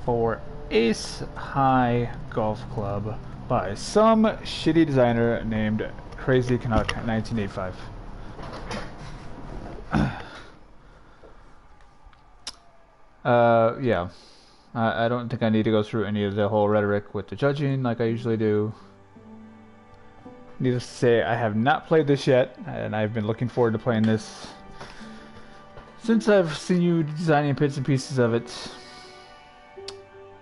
for Ace High Golf Club by some shitty designer named Crazy Canuck 1985. Yeah. I don't think I need to go through any of the whole rhetoric with the judging like I usually do. Needless to say, I have not played this yet, and I've been looking forward to playing this since I've seen you designing bits and pieces of it.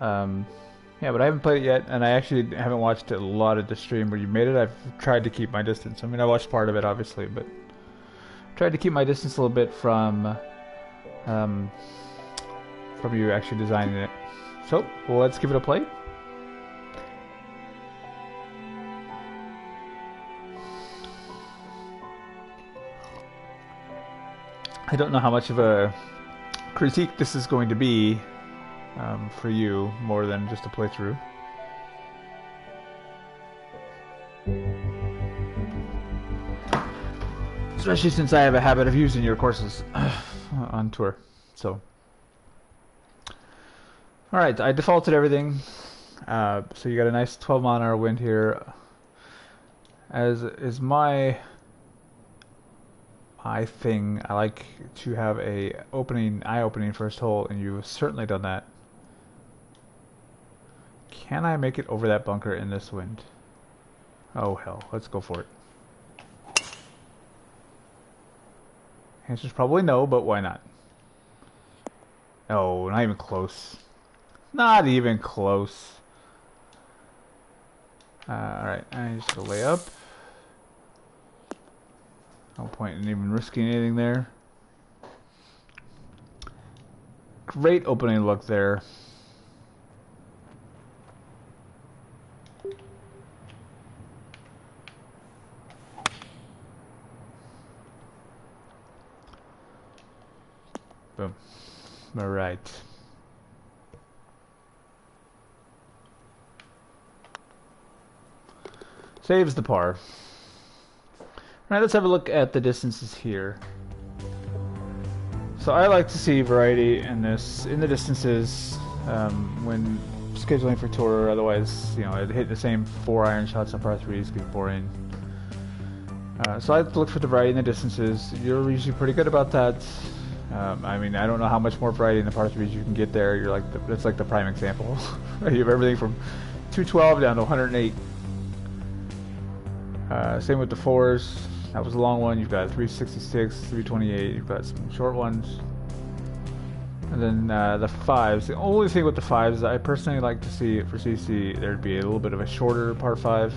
Yeah, but I haven't played it yet, and I actually haven't watched a lot of the stream where you made it. I've tried to keep my distance. I mean, I watched part of it, obviously, but tried to keep my distance a little bit from you actually designing it. So, well, let's give it a play. I don't know how much of a critique this is going to be for you, more than just a playthrough. Especially since I have a habit of using your courses on tour. So, alright, I defaulted everything. So you got a nice 12 mile an hour wind here. As is my thing, I like to have a eye-opening first hole, and you've certainly done that. Can I make it over that bunker in this wind? Oh hell, let's go for it. Answer's probably no, but why not? Oh, not even close. Not even close. Alright, I just go lay up. No point in even risking anything there. Great opening look there. Boom. Alright. Saves the par. Alright, let's have a look at the distances here. So I like to see variety in the distances when scheduling for tour. Otherwise, you know, I'd hit the same 4-iron shots on par 3s, get boring. So I like to look for the variety in the distances. You're usually pretty good about that. I mean, I don't know how much more variety in the par 3s you can get there. You're like that's like the prime example. You have everything from 212 down to 108. Same with the 4s. That was a long one. You've got 366, 328. You've got some short ones. And then the 5s. The only thing with the 5s, I personally like to see it for CC, there'd be a little bit of a shorter par 5.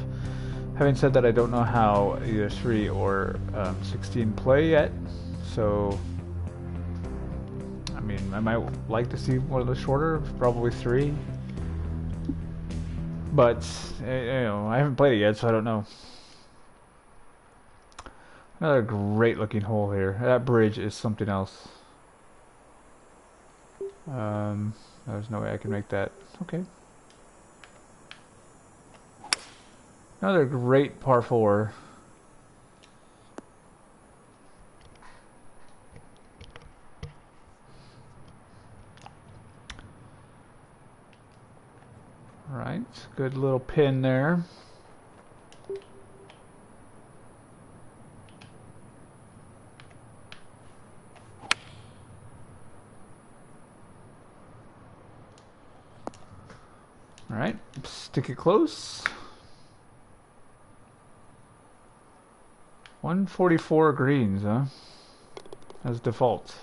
Having said that, I don't know how either 3 or 16 play yet. So, I mean, I might like to see one of the shorter, probably 3. But, you know, I haven't played it yet, so I don't know. Another great looking hole here. That bridge is something else. There's no way I can make that. Okay. Another great par 4. Right, good little pin there. Alright, stick it close. 144 greens, huh? As default.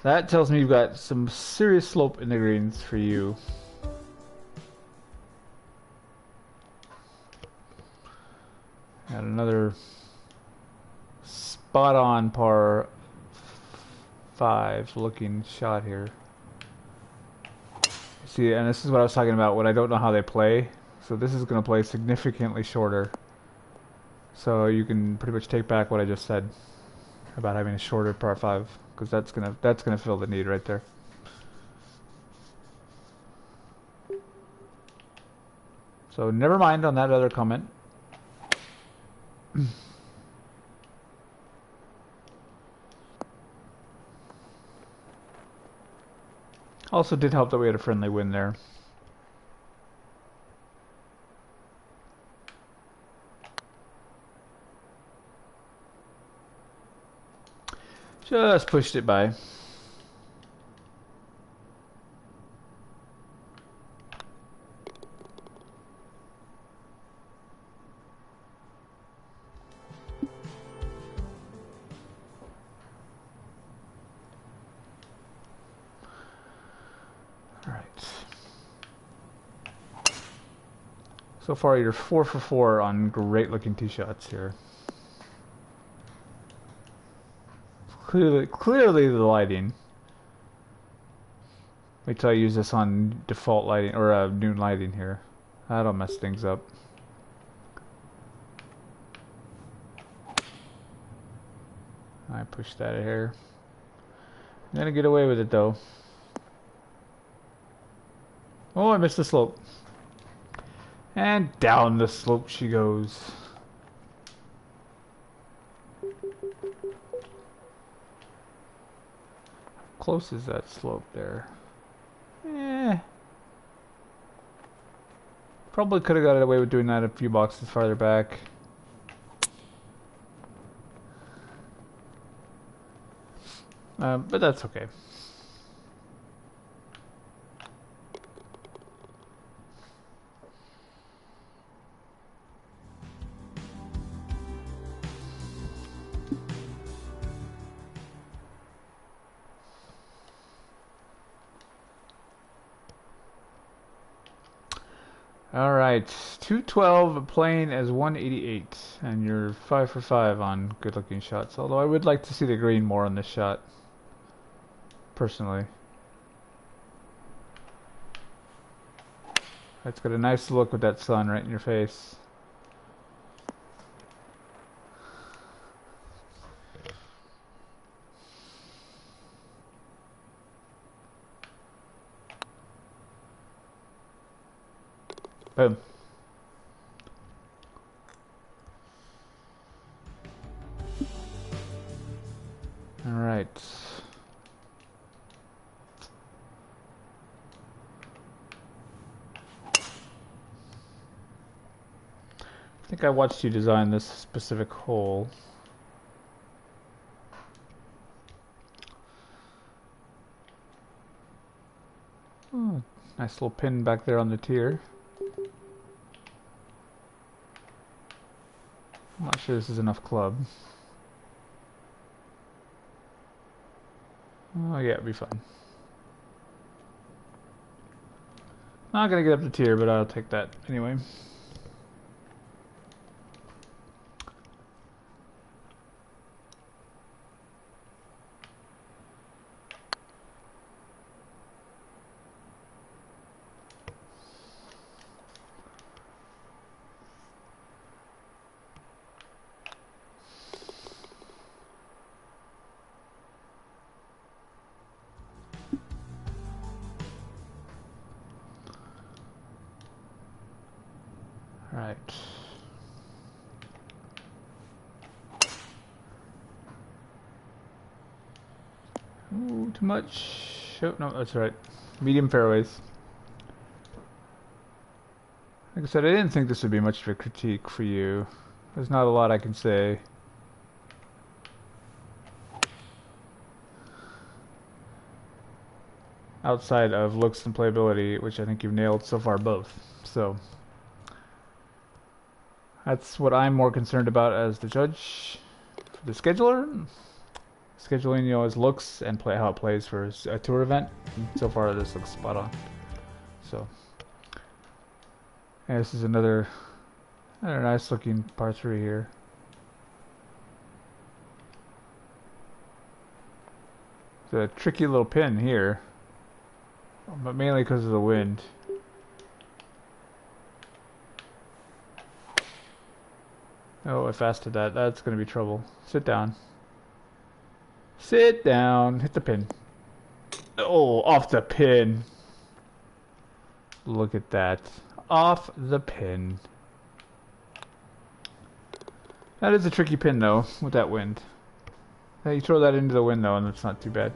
That tells me you've got some serious slope in the greens for you. Got another spot on par 5 looking shot here. See, and this is what I was talking about when I don't know how they play. So this is going to play significantly shorter. So you can pretty much take back what I just said about having a shorter par 5, because that's gonna fill the need right there. So never mind on that other comment. Also did help that we had a friendly win there. Just pushed it by. So far, you're 4 for 4 on great-looking tee shots here. Clearly the lighting. Wait till I use this on default lighting or noon lighting here. That'll mess things up. I pushed that here. I'm gonna get away with it though. Oh, I missed the slope. And down the slope she goes. How close is that slope there? Probably could have got away with doing that a few boxes farther back. But that's okay. Alright, 212 playing as 188, and you're 5 for 5 on good looking shots, although I would like to see the green more on this shot, personally. That's got a nice look with that sun right in your face. Boom. All right. I think I watched you design this specific hole. Oh, nice little pin back there on the tier. I'm not sure this is enough club. Oh yeah, it'll be fine. Not gonna get up the tier, but I'll take that anyway. Right. Ooh, too much. Oh, no, that's right. Medium fairways. Like I said, I didn't think this would be much of a critique for you. There's not a lot I can say. Outside of looks and playability, which I think you've nailed so far both. So that's what I'm more concerned about as the judge. For the scheduler, scheduling, you know, his looks and play how it plays for a tour event. And so far, this looks spot on. So, yeah, this is another nice looking par 3 here. It's a tricky little pin here, but mainly because of the wind. Oh, I fasted that. That's going to be trouble. Sit down. Sit down. Hit the pin. Oh, off the pin. Look at that. Off the pin. That is a tricky pin, though, with that wind. You throw that into the wind, though, and it's not too bad.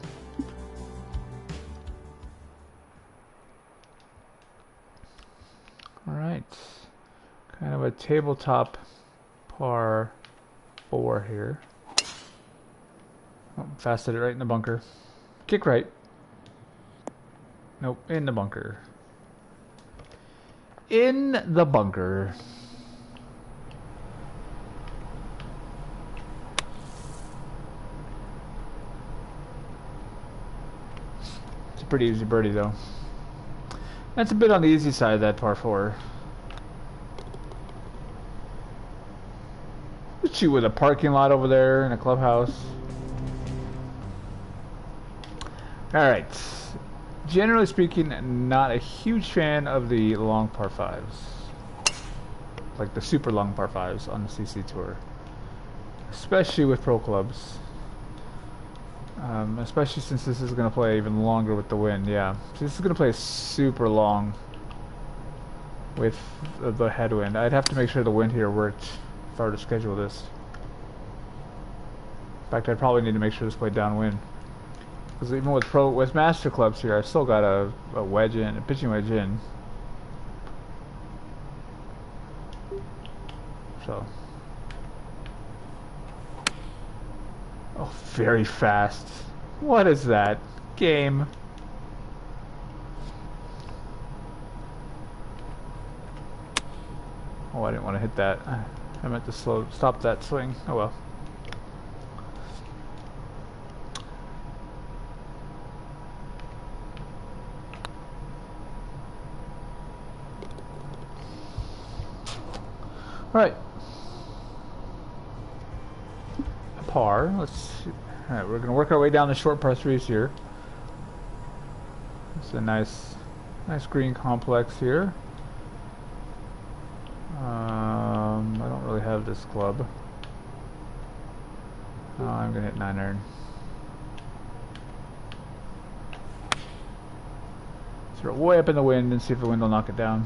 Alright. Kind of a tabletop par 4 here. Oh, fasted it right in the bunker. Kick right. Nope, in the bunker. In the bunker. It's a pretty easy birdie though. That's a bit on the easy side of that par 4. Let's shoot with a parking lot over there and a clubhouse. Alright. Generally speaking, not a huge fan of the long par 5s. Like the super long par 5s on the CC Tour. Especially with pro clubs. Especially since this is going to play even longer with the wind, yeah. So this is going to play super long with the headwind. I'd have to make sure the wind here worked if I were to schedule this. In fact, I'd probably need to make sure this played downwind. Because even with master clubs here, I still got a wedge in, a pitching wedge in. So. Oh, very fast. What is that? Game. Oh, I didn't want to hit that. I meant to stop that swing. Oh well. Alright. Par. Let's see. Alright, we're going to work our way down the short par 3s here. It's a nice green complex here. I don't really have this club. I'm going to hit 9 iron. Throw it way up in the wind and see if the wind will knock it down.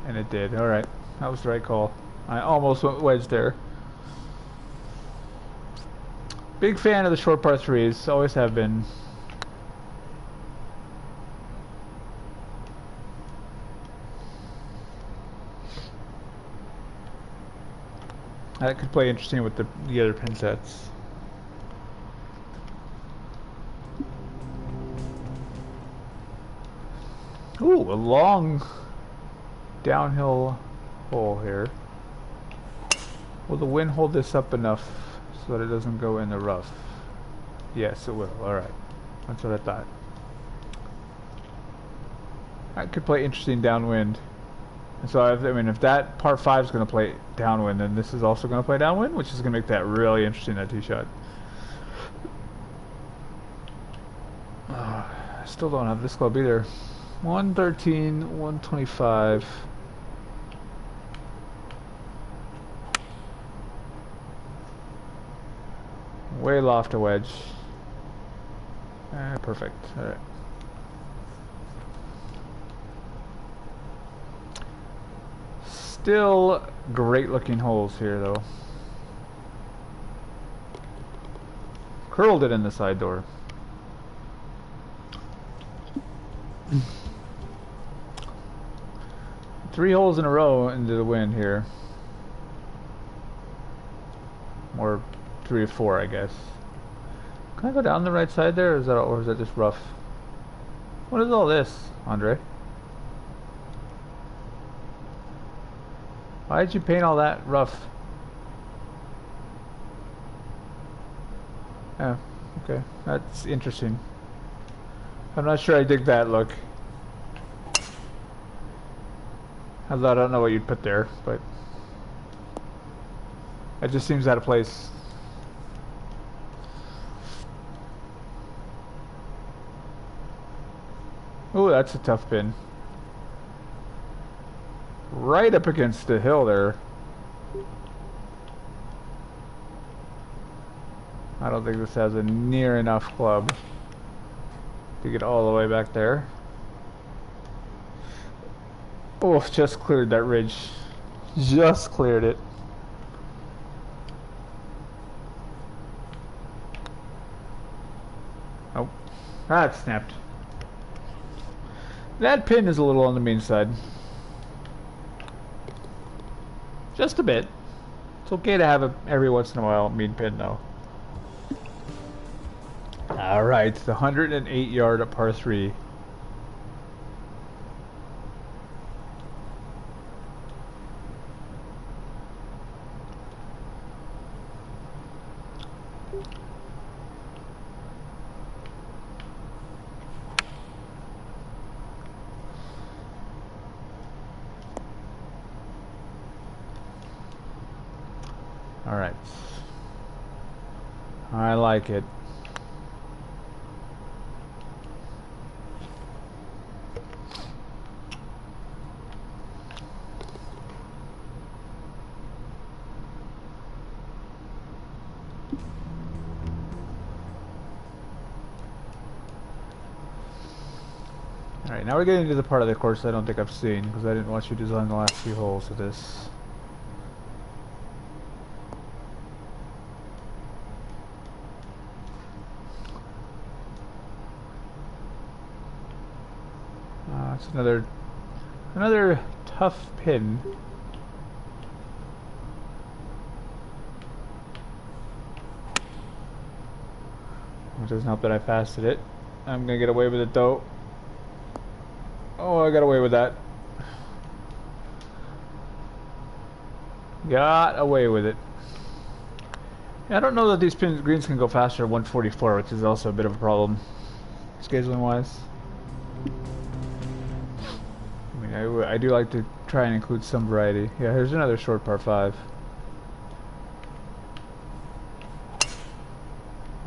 And it did. Alright. That was the right call. I almost went wedge there. Big fan of the short par 3s. Always have been. That could play interesting with the other pin sets. Ooh, a long downhill hole here. Will the wind hold this up enough so that it doesn't go in the rough? Yes, it will. Alright. That's what I thought. That could play interesting downwind. And so, I mean, if that par 5 is going to play downwind, then this is also going to play downwind, which is going to make that really interesting, that tee shot. I still don't have this club either. 113, 125. Way loft a wedge. Perfect. Alright. Still great looking holes here though. Curled it in the side door. Three holes in a row into the wind here. Or 3 or 4, I guess. Can I go down the right side there, or is that just rough? What is all this, Andre? Why did you paint all that rough? Oh, okay. That's interesting. I'm not sure I dig that look. I don't know what you'd put there, but it just seems out of place. Oh, that's a tough pin. Right up against the hill there. I don't think this has a near enough club to get all the way back there. Oh, just cleared that ridge. Just cleared it. Oh, that snapped. That pin is a little on the mean side. Just a bit. It's okay to have a every once in a while mean pin though. Alright, the 108 yard at par 3. Alright. I like it. Alright, now we're getting to the part of the course I don't think I've seen, because I didn't watch you design the last few holes of this. It's another tough pin. It doesn't help that I fasted it. I'm gonna get away with it though. Oh, I got away with that. Got away with it. Yeah, I don't know that these greens can go faster at 144, which is also a bit of a problem, scheduling wise. I mean, I do like to try and include some variety. Yeah, here's another short par 5.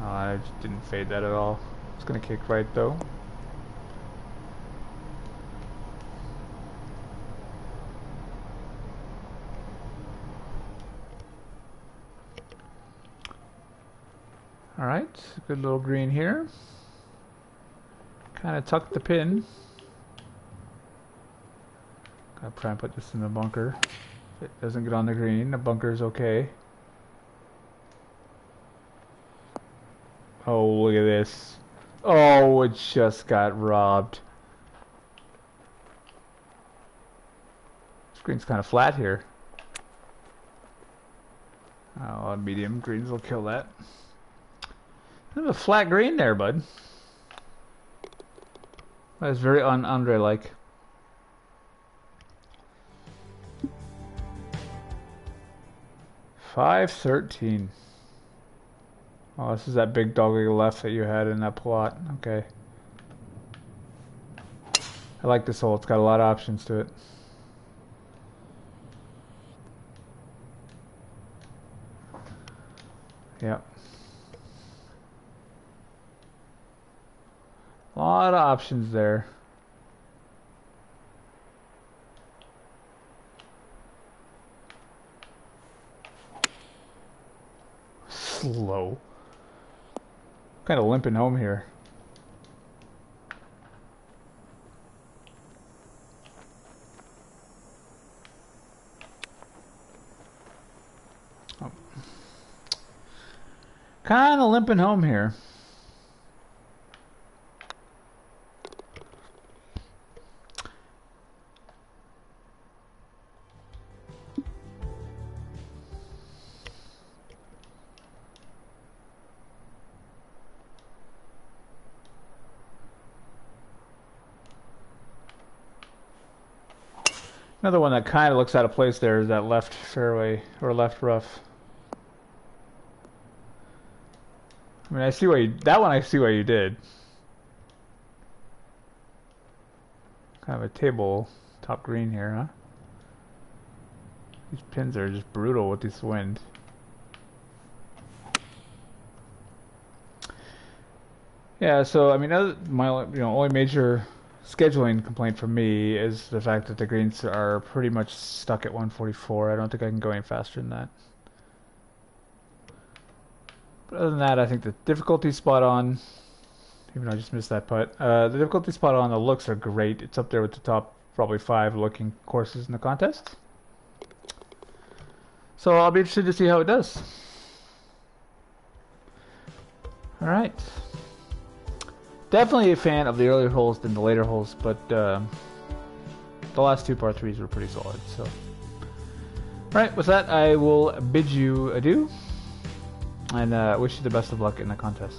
Oh, I just didn't fade that at all. It's gonna kick right though. Alright, good little green here. Kind of tucked the pin. Gotta try and put this in the bunker. If it doesn't get on the green, the bunker's okay. Oh, look at this. Oh, it just got robbed. Screen's kind of flat here. Oh, medium greens will kill that. There's a flat green there, bud. That's very Andre-like. $513. Oh, this is that big doggy left that you had in that plot. Okay. I like this hole. It's got a lot of options to it. Yep. A lot of options there. Slow. Kind of limping home here. Oh. Kind of limping home here. Another one that kind of looks out of place there is that left fairway, or left rough. I mean, I see what you... That one I see what you did. Kind of a table top green here, huh? These pins are just brutal with this wind. Yeah, so, I mean, my only major scheduling complaint for me is the fact that the greens are pretty much stuck at 144. I don't think I can go any faster than that. But other than that, I think the difficulty's spot on. Even though I just missed that putt. The difficulty spot on, the looks are great. It's up there with the top probably 5 looking courses in the contest. So I'll be interested to see how it does. Alright. Definitely a fan of the earlier holes than the later holes, but the last 2 par 3s were pretty solid. So Alright, with that, I will bid you adieu, and wish you the best of luck in the contest.